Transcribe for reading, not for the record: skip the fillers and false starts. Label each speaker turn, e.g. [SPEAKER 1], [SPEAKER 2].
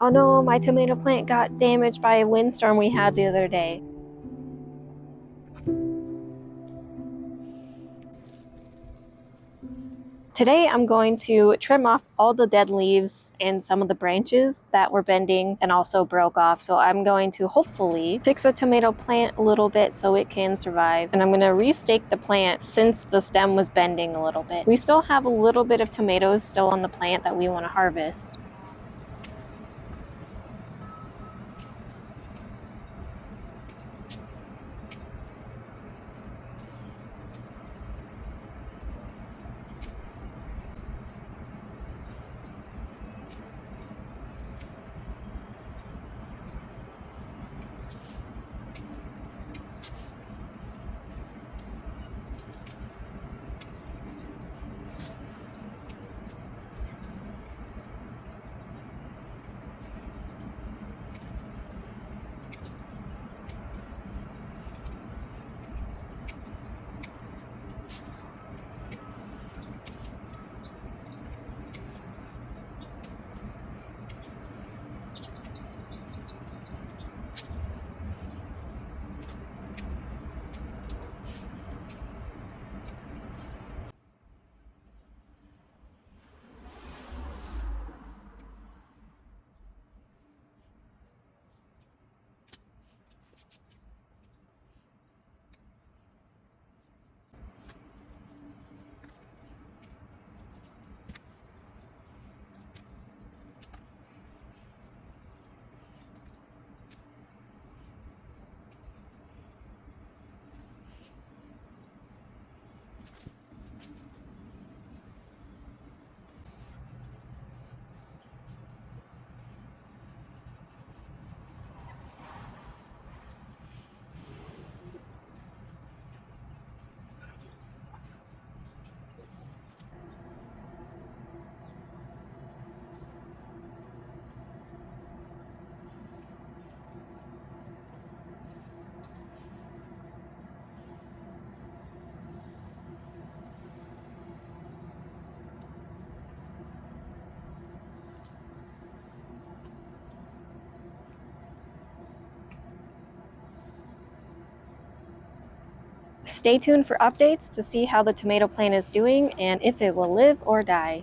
[SPEAKER 1] Oh no, my tomato plant got damaged by a windstorm we had the other day. Today I'm going to trim off all the dead leaves and some of the branches that were bending and also broke off. So I'm going to hopefully fix the tomato plant a little bit so it can survive. And I'm going to restake the plant since the stem was bending a little bit. We still have a little bit of tomatoes still on the plant that we want to harvest. Stay tuned for updates to see how the tomato plant is doing and if it will live or die.